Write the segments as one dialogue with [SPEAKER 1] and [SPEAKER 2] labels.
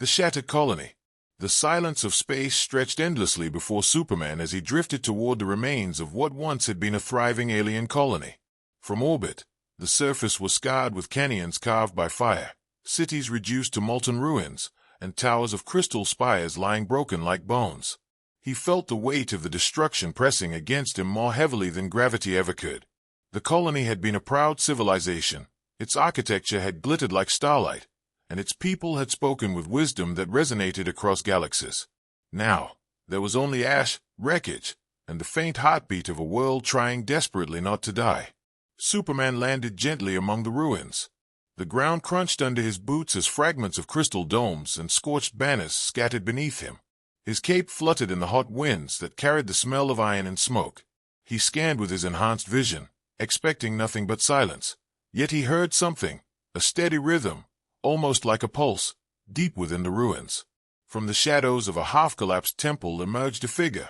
[SPEAKER 1] The shattered colony. The silence of space stretched endlessly before Superman as he drifted toward the remains of what once had been a thriving alien colony. From orbit, the surface was scarred with canyons carved by fire, cities reduced to molten ruins, and towers of crystal spires lying broken like bones. He felt the weight of the destruction pressing against him more heavily than gravity ever could. The colony had been a proud civilization, its architecture had glittered like starlight, and its people had spoken with wisdom that resonated across galaxies. Now, there was only ash, wreckage, and the faint heartbeat of a world trying desperately not to die. Superman landed gently among the ruins. The ground crunched under his boots as fragments of crystal domes and scorched banners scattered beneath him. His cape fluttered in the hot winds that carried the smell of iron and smoke. He scanned with his enhanced vision, expecting nothing but silence. Yet he heard something, a steady rhythm, almost like a pulse, deep within the ruins. From the shadows of a half-collapsed temple emerged a figure.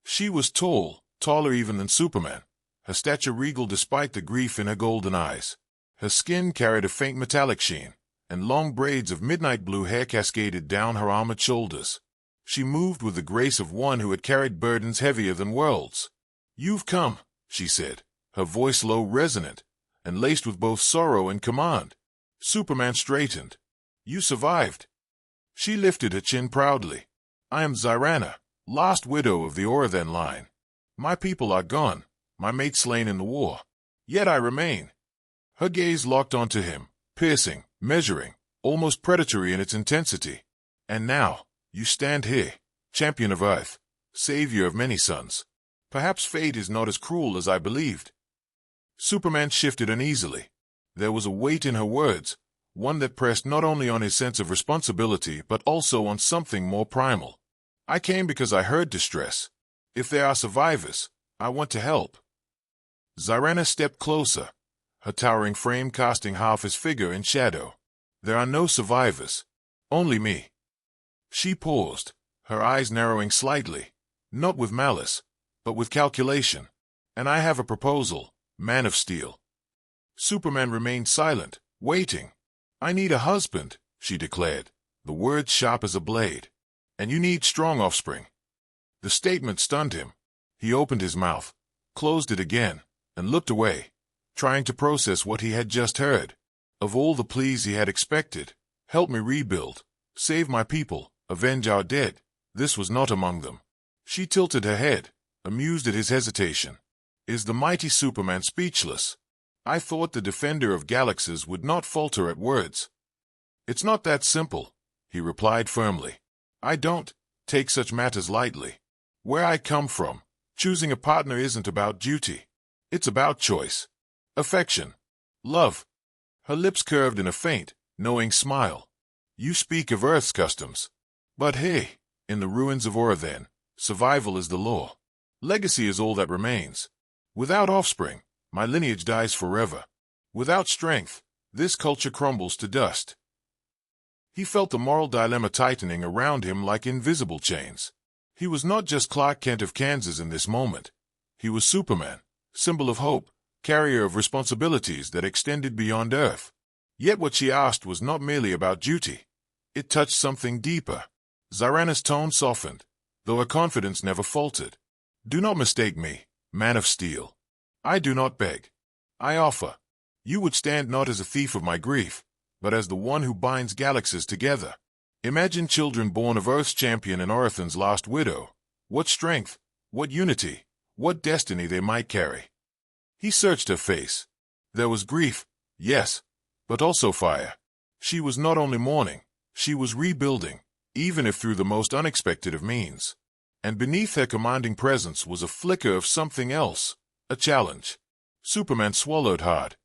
[SPEAKER 1] She was tall, taller even than Superman, her stature regal despite the grief in her golden eyes. Her skin carried a faint metallic sheen, and long braids of midnight blue hair cascaded down her armored shoulders. She moved with the grace of one who had carried burdens heavier than worlds. "You've come," she said, her voice low, resonant, and laced with both sorrow and command. Superman straightened. "You survived." She lifted her chin proudly. "I am Zyrana, last widow of the Orathen line. My people are gone, my mate slain in the war. Yet I remain." Her gaze locked onto him, piercing, measuring, almost predatory in its intensity. "And now, you stand here, champion of Earth, savior of many sons. Perhaps fate is not as cruel as I believed." Superman shifted uneasily. There was a weight in her words, one that pressed not only on his sense of responsibility but also on something more primal. "I came because I heard distress. If there are survivors, I want to help." Zyrana stepped closer, her towering frame casting half his figure in shadow. "There are no survivors. Only me." She paused, her eyes narrowing slightly, not with malice, but with calculation. "And I have a proposal, Man of Steel." Superman remained silent, waiting. "I need a husband," she declared, the words sharp as a blade. "And you need strong offspring." The statement stunned him. He opened his mouth, closed it again, and looked away, trying to process what he had just heard. Of all the pleas he had expected, "Help me rebuild, save my people, avenge our dead," this was not among them. She tilted her head, amused at his hesitation. Is the mighty Superman speechless? I thought the defender of galaxies would not falter at words. "It's not that simple," he replied firmly. "I don't take such matters lightly. Where I come from, choosing a partner isn't about duty. It's about choice, affection, love." Her lips curved in a faint, knowing smile. "You speak of Earth's customs. But hey, in the ruins of Orathen, survival is the law. Legacy is all that remains. Without offspring, my lineage dies forever. Without strength, this culture crumbles to dust." He felt the moral dilemma tightening around him like invisible chains. He was not just Clark Kent of Kansas in this moment. He was Superman, symbol of hope, carrier of responsibilities that extended beyond Earth. Yet what she asked was not merely about duty. It touched something deeper. Zyrana's tone softened, though her confidence never faltered. "Do not mistake me, Man of Steel. I do not beg. I offer. You would stand not as a thief of my grief, but as the one who binds galaxies together. Imagine children born of Earth's champion and Orathen's last widow. What strength, what unity, what destiny they might carry." He searched her face. There was grief, yes, but also fire. She was not only mourning, she was rebuilding, even if through the most unexpected of means. And beneath her commanding presence was a flicker of something else, a challenge. Superman swallowed hard.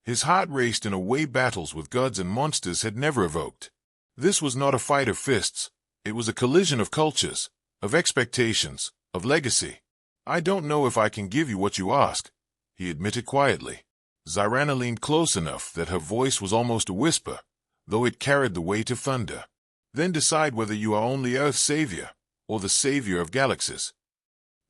[SPEAKER 1] His heart raced in a way battles with gods and monsters had never evoked. This was not a fight of fists. It was a collision of cultures, of expectations, of legacy. "I don't know if I can give you what you ask," he admitted quietly. Zyrana leaned close enough that her voice was almost a whisper, though it carried the weight of thunder. "Then decide whether you are only Earth's savior, or the savior of galaxies."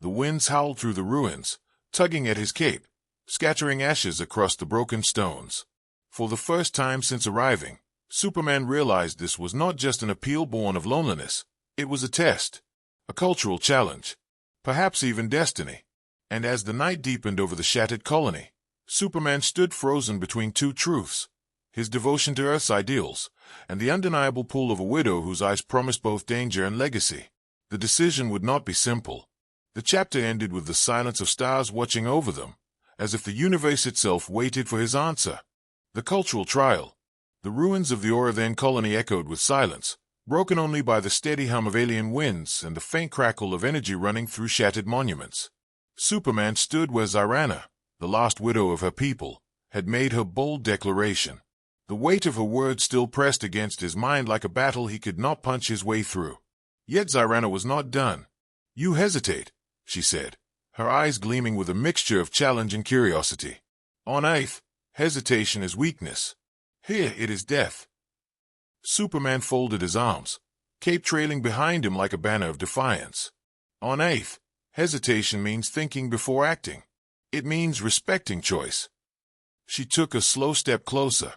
[SPEAKER 1] The winds howled through the ruins, tugging at his cape, scattering ashes across the broken stones. For the first time since arriving, Superman realized this was not just an appeal born of loneliness, it was a test, a cultural challenge, perhaps even destiny. And as the night deepened over the shattered colony, Superman stood frozen between two truths, his devotion to Earth's ideals, and the undeniable pull of a widow whose eyes promised both danger and legacy. The decision would not be simple. The chapter ended with the silence of stars watching over them, as if the universe itself waited for his answer. The cultural trial. The ruins of the Undertones colony echoed with silence, broken only by the steady hum of alien winds and the faint crackle of energy running through shattered monuments. Superman stood where Zyrana, the last widow of her people, had made her bold declaration. The weight of her words still pressed against his mind like a battle he could not punch his way through. Yet Zyrana was not done. "You hesitate," she said, her eyes gleaming with a mixture of challenge and curiosity. "On Earth, hesitation is weakness. Here it is death." Superman folded his arms, cape trailing behind him like a banner of defiance. "On Earth, hesitation means thinking before acting. It means respecting choice." She took a slow step closer,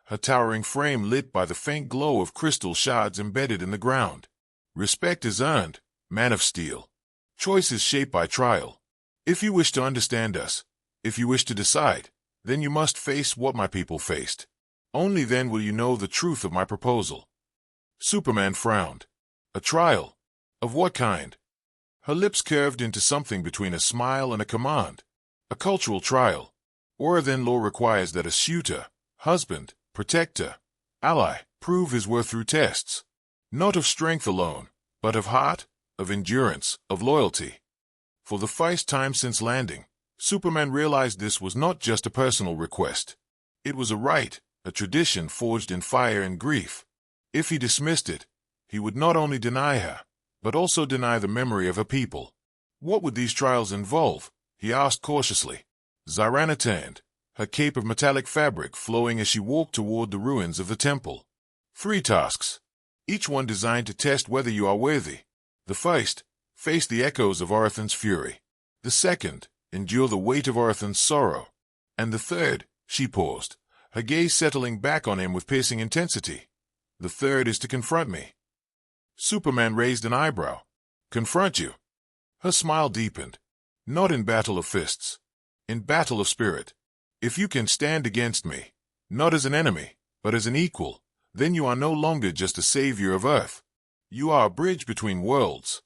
[SPEAKER 1] her towering frame lit by the faint glow of crystal shards embedded in the ground. "Respect is earned, man of steel. Choice is shaped by trial. If you wish to understand us, if you wish to decide, then you must face what my people faced. Only then will you know the truth of my proposal." Superman frowned. "A trial? Of what kind?" Her lips curved into something between a smile and a command. "A cultural trial. Undertone law requires that a suitor, husband, protector, ally, prove his worth through tests. Not of strength alone, but of heart, of endurance, of loyalty." For the first time since landing, Superman realized this was not just a personal request. It was a right, a tradition forged in fire and grief. If he dismissed it, he would not only deny her, but also deny the memory of her people. What would these trials involve? He asked cautiously. Zyrana turned, her cape of metallic fabric flowing as she walked toward the ruins of the temple. 3 tasks, each one designed to test whether you are worthy. The first, face the echoes of Undertones' fury. The second, endure the weight of Undertones' sorrow. And the third, she paused, her gaze settling back on him with piercing intensity. "The third is to confront me." Superman raised an eyebrow. "Confront you?" Her smile deepened. "Not in battle of fists. In battle of spirit. If you can stand against me, not as an enemy, but as an equal, then you are no longer just a savior of Earth. You are a bridge between worlds."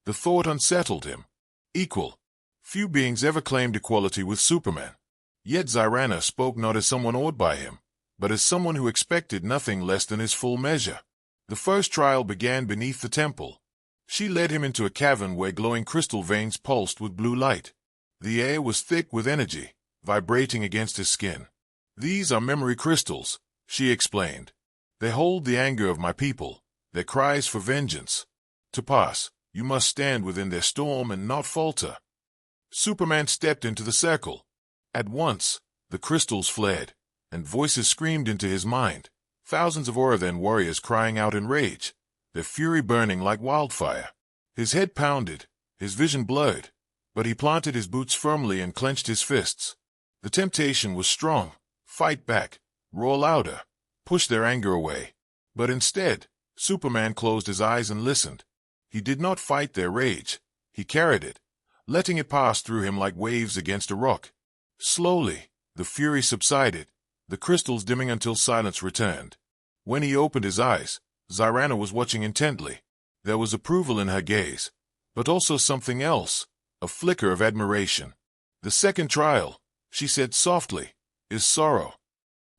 [SPEAKER 1] The thought unsettled him. Equal. Few beings ever claimed equality with Superman. Yet Zyrana spoke not as someone awed by him, but as someone who expected nothing less than his full measure. The first trial began beneath the temple. She led him into a cavern where glowing crystal veins pulsed with blue light. The air was thick with energy, vibrating against his skin. "These are memory crystals," she explained. "They hold the anger of my people, their cries for vengeance. To pass, you must stand within their storm and not falter." Superman stepped into the circle. At once, the crystals flared, and voices screamed into his mind, thousands of Undertone warriors crying out in rage, their fury burning like wildfire. His head pounded, his vision blurred, but he planted his boots firmly and clenched his fists. The temptation was strong. Fight back, roar louder, push their anger away. But instead, Superman closed his eyes and listened. He did not fight their rage. He carried it, letting it pass through him like waves against a rock. Slowly, the fury subsided, the crystals dimming until silence returned. When he opened his eyes, Zyrana was watching intently. There was approval in her gaze, but also something else, a flicker of admiration. "The second trial," she said softly, "is sorrow."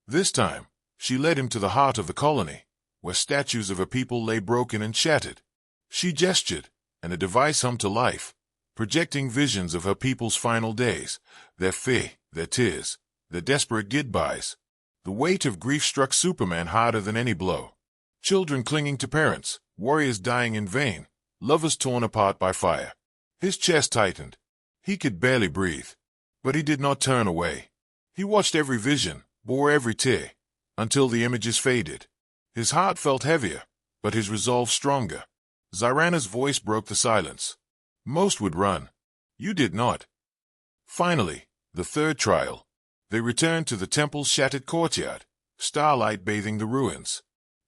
[SPEAKER 1] This time, she led him to the heart of the colony, where statues of her people lay broken and shattered. She gestured, and a device hummed to life, projecting visions of her people's final days, their fear, their tears, their desperate goodbyes. The weight of grief struck Superman harder than any blow. Children clinging to parents, warriors dying in vain, lovers torn apart by fire. His chest tightened. He could barely breathe. But he did not turn away. He watched every vision, bore every tear, until the images faded. His heart felt heavier, but his resolve stronger. Zyrana's voice broke the silence. "Most would run. You did not." Finally, the third trial. They returned to the temple's shattered courtyard. starlight bathing the ruins.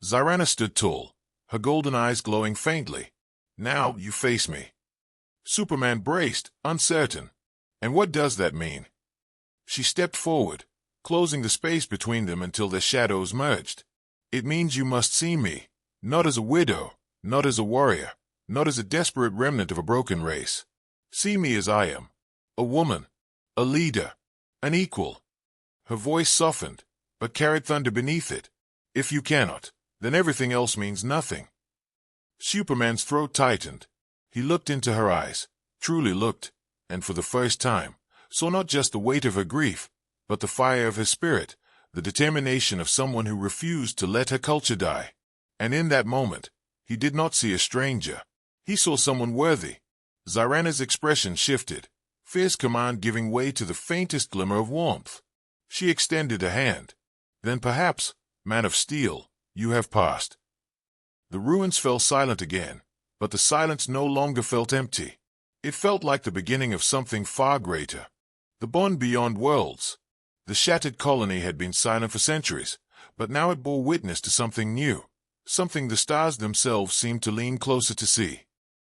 [SPEAKER 1] Zyrana stood tall, her golden eyes glowing faintly. Now you face me. Superman braced, uncertain. And what does that mean? She stepped forward, closing the space between them until their shadows merged. It means you must see me, not as a widow, not as a warrior, not as a desperate remnant of a broken race. See me as I am. A woman, a leader, an equal. Her voice softened, but carried thunder beneath it. If you cannot, then everything else means nothing. Superman's throat tightened. He looked into her eyes, truly looked, and for the first time, saw not just the weight of her grief, but the fire of her spirit, the determination of someone who refused to let her culture die. And in that moment, he did not see a stranger. He saw someone worthy. Zyrana's expression shifted, fierce command giving way to the faintest glimmer of warmth. She extended a hand. Then perhaps, man of steel, you have passed. The ruins fell silent again, but the silence no longer felt empty. It felt like the beginning of something far greater. The bond beyond worlds. The shattered colony had been silent for centuries, but now it bore witness to something new, something the stars themselves seemed to lean closer to see.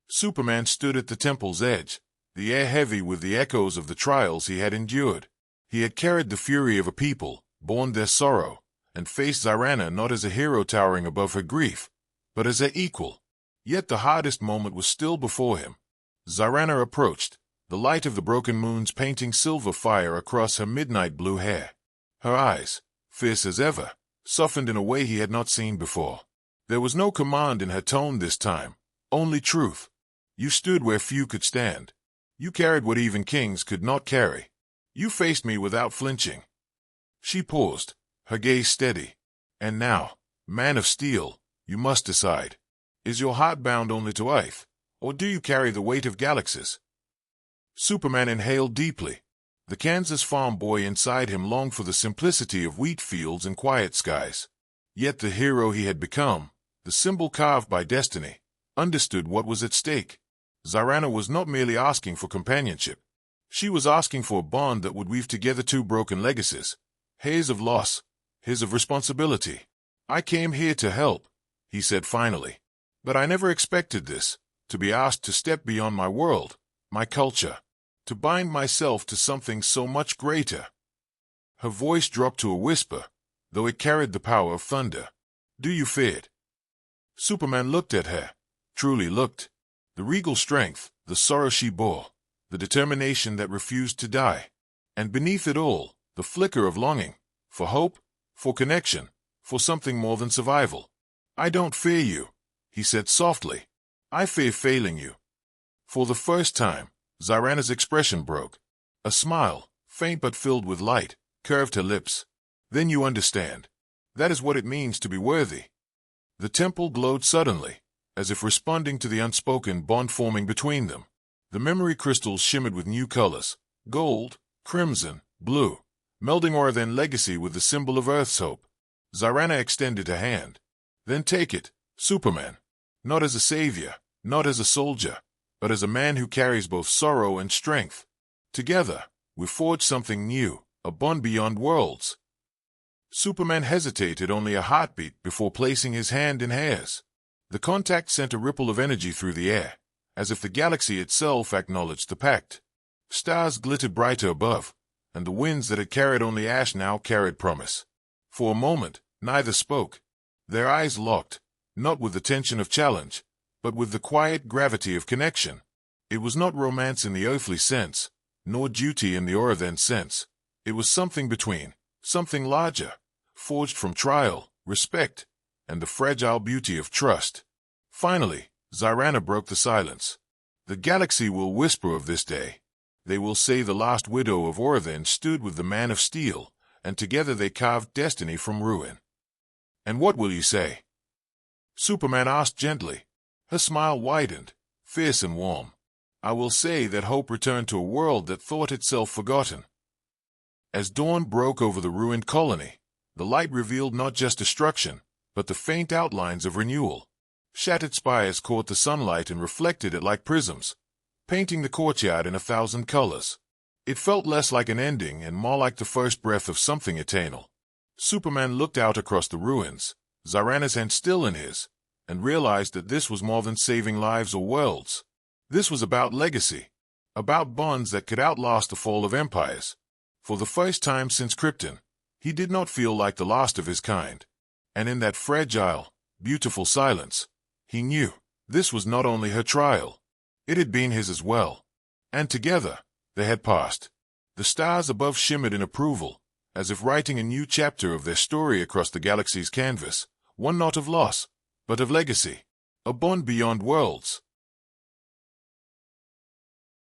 [SPEAKER 1] Superman stood at the temple's edge, the air heavy with the echoes of the trials he had endured. He had carried the fury of a people, borne their sorrow, and faced Zyrana not as a hero towering above her grief, but as her equal. Yet the hardest moment was still before him. Zyrana approached, the light of the broken moons painting silver fire across her midnight blue hair. Her eyes, fierce as ever, softened in a way he had not seen before. There was no command in her tone this time, only truth. You stood where few could stand. You carried what even kings could not carry. You faced me without flinching. She paused, her gaze steady. And now, man of steel, you must decide. Is your heart bound only to earth, or do you carry the weight of galaxies? Superman inhaled deeply. The Kansas farm boy inside him longed for the simplicity of wheat fields and quiet skies. Yet the hero he had become, the symbol carved by destiny, understood what was at stake. Zyrana was not merely asking for companionship. She was asking for a bond that would weave together two broken legacies, his of loss, his of responsibility. I came here to help, he said finally. But I never expected this, to be asked to step beyond my world, my culture, to bind myself to something so much greater. Her voice dropped to a whisper, though it carried the power of thunder. Do you fear it? Superman looked at her, truly looked. The regal strength, the sorrow she bore, the determination that refused to die. And beneath it all, the flicker of longing, for hope, for connection, for something more than survival. I don't fear you, he said softly. I fear failing you. For the first time, Zyrana's expression broke. A smile, faint but filled with light, curved her lips. Then you understand. That is what it means to be worthy. The temple glowed suddenly, as if responding to the unspoken bond forming between them. The memory crystals shimmered with new colors, gold, crimson, blue, melding aura then legacy with the symbol of Earth's hope. Zyrana extended a hand. Then take it, Superman. Not as a savior, not as a soldier, but as a man who carries both sorrow and strength. Together, we forge something new, a bond beyond worlds. Superman hesitated only a heartbeat before placing his hand in hers. The contact sent a ripple of energy through the air, as if the galaxy itself acknowledged the pact. Stars glittered brighter above, and the winds that had carried only ash now carried promise. For a moment, neither spoke. Their eyes locked, not with the tension of challenge, but with the quiet gravity of connection. It was not romance in the earthly sense, nor duty in the aura-then sense. It was something between, something larger, forged from trial, respect, and the fragile beauty of trust. Finally, Zyrana broke the silence. The galaxy will whisper of this day. They will say the last widow of Aura-then stood with the man of steel, and together they carved destiny from ruin. And what will you say? Superman asked gently. Her smile widened, fierce and warm. I will say that hope returned to a world that thought itself forgotten. As dawn broke over the ruined colony, the light revealed not just destruction, but the faint outlines of renewal. Shattered spires caught the sunlight and reflected it like prisms, painting the courtyard in 1,000 colors. It felt less like an ending and more like the first breath of something eternal. Superman looked out across the ruins, Zarana's hand still in his, and realized that this was more than saving lives or worlds. This was about legacy, about bonds that could outlast the fall of empires. For the first time since Krypton, he did not feel like the last of his kind. And in that fragile, beautiful silence, he knew this was not only her trial, it had been his as well. And together, they had passed. The stars above shimmered in approval, as if writing a new chapter of their story across the galaxy's canvas, one not of loss, but of legacy, a bond beyond worlds.